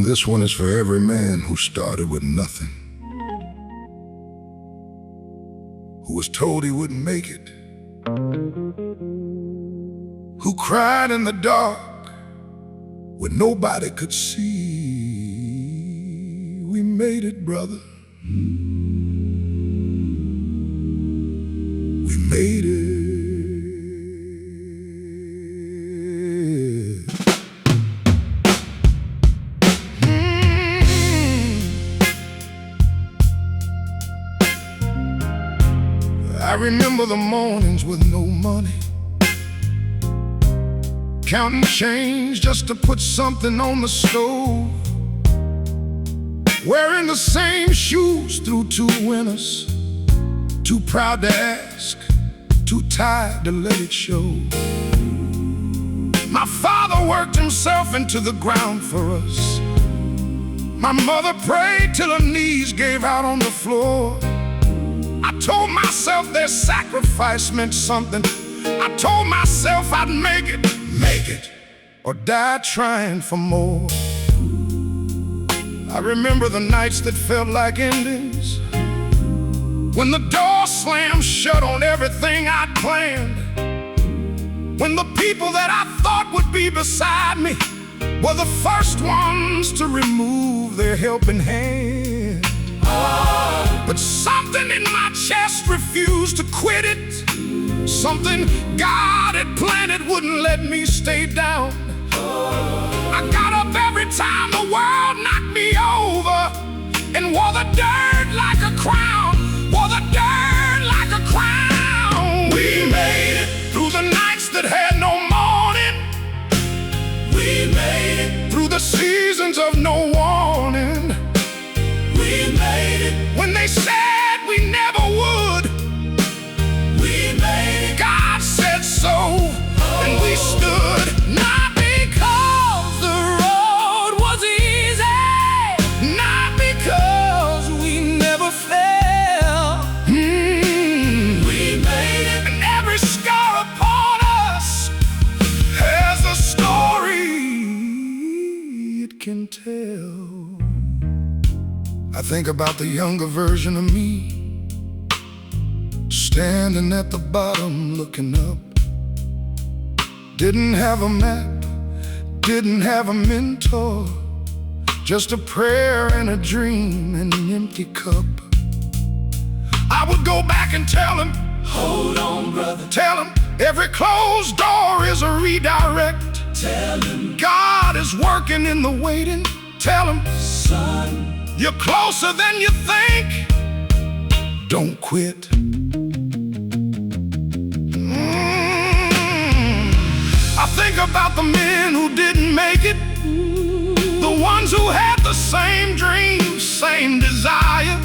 This one is for every man who started with nothing, who was told he wouldn't make it, who cried in the dark when nobody could see. We made it, brother. We made it. I remember the mornings with no money, counting change just to put something on the stove, wearing the same shoes through 2 winters, too proud to ask, too tired to let it show. My father worked himself into the ground for us. My mother prayed till her knees gave out on the floor. I told myself their sacrifice meant something. I told myself I'd make it, or die trying for more. I remember the nights that felt like endings, when the door slammed shut on everything I'd planned, when the people that I thought would be beside me were the first ones to remove their helping hand. But something in my chest refused to quit it. Something God had planted wouldn't let me stay down. I got up every time the world knocked me over, and wore the dirt like a crown, wore the dirt like a crown. We made it through the nights that had no morning. We made it through the seasons of no warning. We made it when they said we never would. We made it, God said so, and we stood. Not because the road was easy, not because we never fell. We made it, and every scar upon us has a story it can tell. I think about the younger version of me, standing at the bottom looking up. Didn't have a map, didn't have a mentor, just a prayer and a dream and an empty cup. I would go back and tell him, hold on, brother. Tell him every closed door is a redirect. Tell him God is working in the waiting. Tell him, son, you're closer than you think. Don't quit. I think about the men who didn't make it, the ones who had the same dreams, same desire,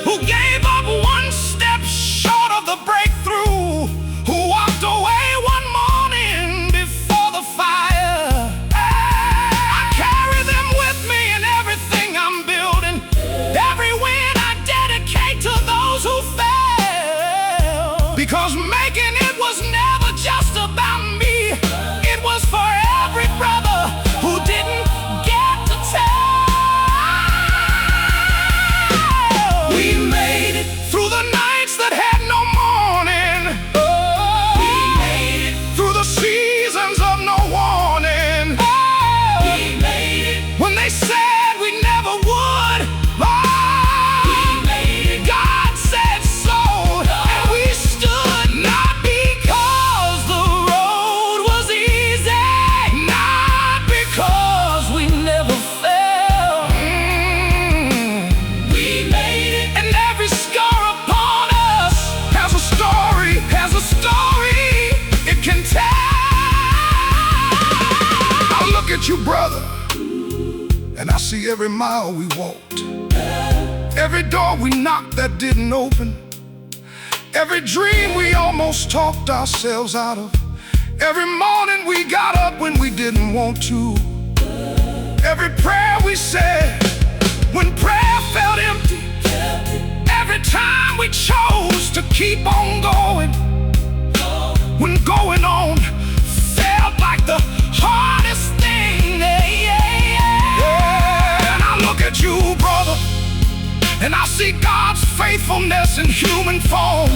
who gave up one step short of the breakthrough, who walked away one morning before the fire. I carry them with me in everything I'm building. Every win I dedicate to those who fail, because making it was never just about me. It was for every brother who didn't get to tell. We made it through the nights that had no morning. We made it through the seasons of no warning. We made it when they said we never would. We made it, God said so, and we stood. Not because the road was easy, not because we never fell. We made it, and every scar upon us has a story it can tell. I look at you, brother, and I see every mile we walked, every door we knocked that didn't open, every dream we almost talked ourselves out of, every morning we got up when we didn't want to, every prayer we said when prayer felt empty, every time we chose to keep on going when going And I see God's faithfulness in human form.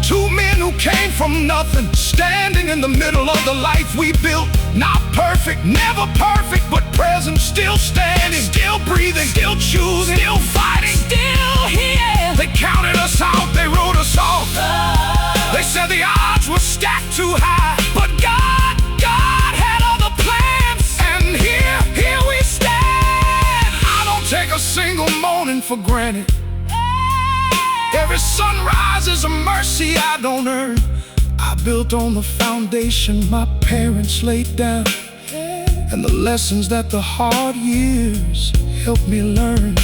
Two men who came from nothing, standing in the middle of the life we built. Not perfect, never perfect, but present, still standing, still breathing, still choosing, still fighting, still here. They counted us out, they wrote us off. They said the odds were stacked too high, but God had other plans. And here we stand. I don't take a single morning for granted. Every sunrise is a mercy I don't earn. I built on the foundation my parents laid down, and the lessons that the hard years helped me learn.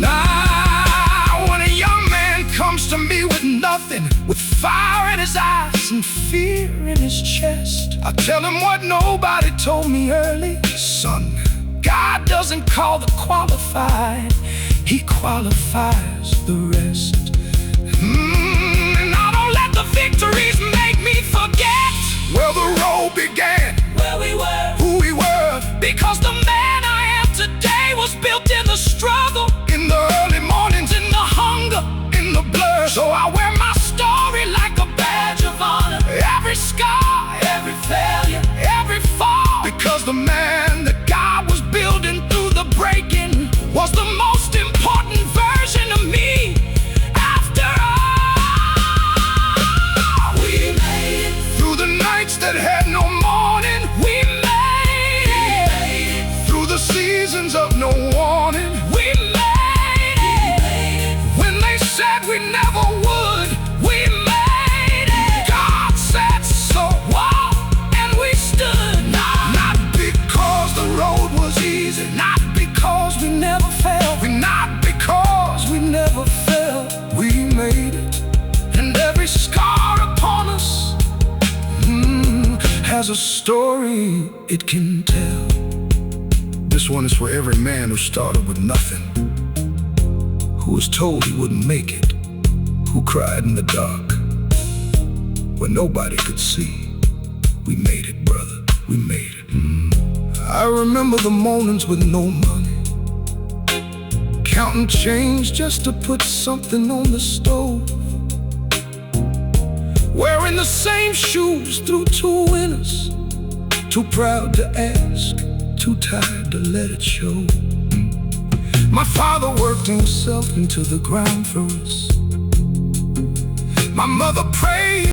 Now, when a young man comes to me with nothing, with fire in his eyes and fear in his chest, I tell him what nobody told me early. Son, God doesn't call the qualified, He qualifies the rest. And I don't let the victories make me forget where the road began, where we were, who we were. Because the man I am today was built in the struggle, in the early mornings, in the hunger, in the blood. So I wear my story like a badge of honor. Every scar, every failure, every fall. Because the man that God was building through the breaking was the most important version of me. After all, we made it through the nights that had no morning. We made it through the seasons of no warning. We made it when they said we never would. We made it. God said so, wow, and we stood. Not because the road was easy, not because we never failed, not because we never failed. We made it, and every scar upon us has a story it can tell. This one is for every man who started with nothing, who was told he wouldn't make it, who cried in the dark when nobody could see. We made it, brother, we made it. I remember the mornings with no money, counting change just to put something on the stove, wearing the same shoes through 2 winters, too proud to ask, too tired to let it show. My father worked himself into the ground for us. My mother prayed